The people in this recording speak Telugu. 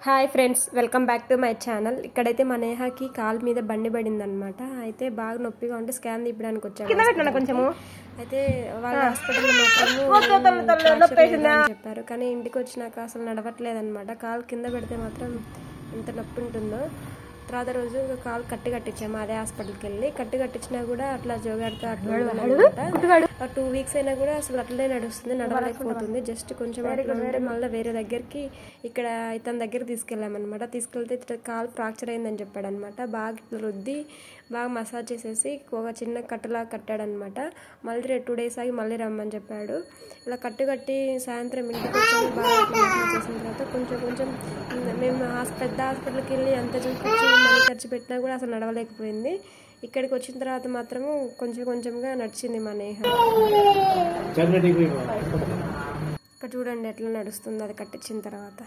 Hi friends, welcome back to my channel. ఇక్కడైతే మా నేహాకి కాలు మీద బండి పడింది అనమాట. అయితే బాగా నొప్పిగా ఉంటే స్కాన్ తీయడానికి వచ్చాను. కొంచెము అయితే వాళ్ళ హాస్పిటల్లో మాత్రం చెప్పారు, కానీ ఇంటికి వచ్చినాక అసలు నడవట్లేదు అనమాట. కాలు కింద పెడితే మాత్రం ఎంత నొప్పి ఉంటుందో. తర్వాత రోజు కాలు కట్టించాము అదే హాస్పిటల్కి వెళ్ళి. కట్టించినా కూడా అట్లా జోగాడితో అట్లా 2 వీక్స్ అయినా కూడా అసలు అట్లనే నడుస్తుంది, నడవలేకపోతుంది. జస్ట్ కొంచెం మళ్ళీ వేరే దగ్గరికి ఇక్కడ ఇతని దగ్గర తీసుకెళ్ళామన్నమాట. తీసుకెళ్తే కాలు ఫ్రాక్చర్ అయిందని చెప్పాడు అనమాట. బాగా ఇట్లా రుద్ది బాగా మసాజ్ చేసేసి ఒక చిన్న కట్టులా కట్టాడనమాట. మళ్ళీ 2 days ఆగి మళ్ళీ రమ్మని చెప్పాడు. ఇలా కట్టి సాయంత్రం ఇంటికి వచ్చి బాగా చేసిన తర్వాత కొంచెం మేము పెద్ద హాస్పిటల్కి వెళ్ళి అంత చూపించి మళ్ళీ ఖర్చు పెట్టినా కూడా అసలు నడవలేకపోయింది. ఇక్కడికి వచ్చిన తర్వాత మాత్రము కొంచెంగా నడిచింది మా నేహ. ఇక్కడ చూడండి ఎట్లా నడుస్తుంది అది కట్టించిన తర్వాత.